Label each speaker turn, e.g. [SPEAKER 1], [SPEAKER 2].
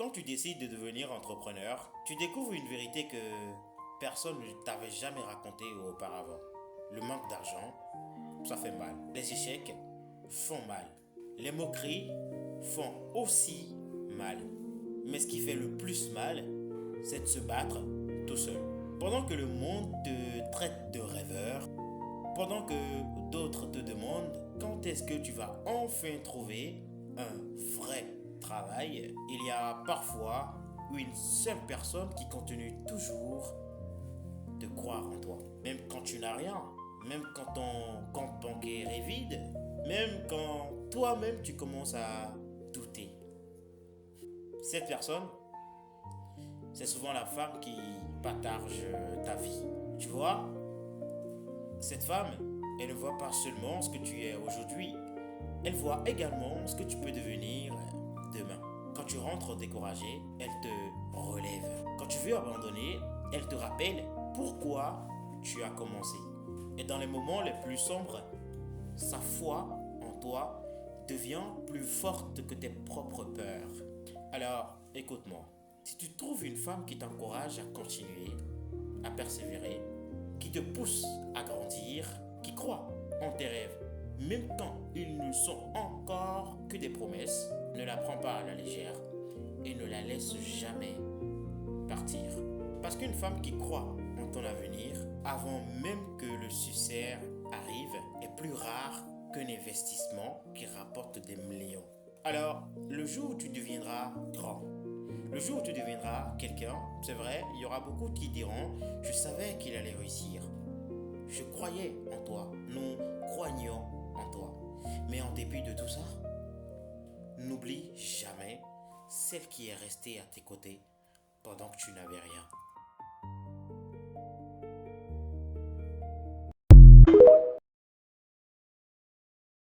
[SPEAKER 1] Quand tu décides de devenir entrepreneur, tu découvres une vérité que personne ne t'avait jamais racontée auparavant. Le manque d'argent, ça fait mal. Les échecs font mal. Les moqueries font aussi mal. Mais ce qui fait le plus mal, c'est de se battre tout seul. Pendant que le monde te traite de rêveur, pendant que d'autres te demandent quand est-ce que tu vas enfin trouver un vrai travail, il y a parfois une seule personne qui continue toujours de croire en toi. Même quand tu n'as rien, même quand ton compte bancaire est vide, même quand toi-même tu commences à douter. Cette personne, c'est souvent la femme qui partage ta vie. Tu vois, cette femme, elle ne voit pas seulement ce que tu es aujourd'hui, elle voit également ce que tu peux devenir demain. Quand tu rentres découragé, elle te relève. Quand tu veux abandonner, elle te rappelle pourquoi tu as commencé. Et dans les moments les plus sombres, sa foi en toi devient plus forte que tes propres peurs. Alors, écoute-moi. Si tu trouves une femme qui t'encourage à continuer, à persévérer, qui te pousse à grandir, qui croit en tes rêves, même quand ils ne sont encore que des promesses, ne la prends pas à la légère et ne la laisse jamais partir. Parce qu'une femme qui croit en ton avenir, avant même que le succès arrive, est plus rare qu'un investissement qui rapporte des millions. Alors, le jour où tu deviendras grand, le jour où tu deviendras quelqu'un, c'est vrai, il y aura beaucoup qui diront « Je savais qu'il allait réussir. Je croyais en toi. Nous croyions en toi. » Mais en dépit de tout ça, n'oublie jamais celle qui est restée à tes côtés pendant que tu n'avais rien.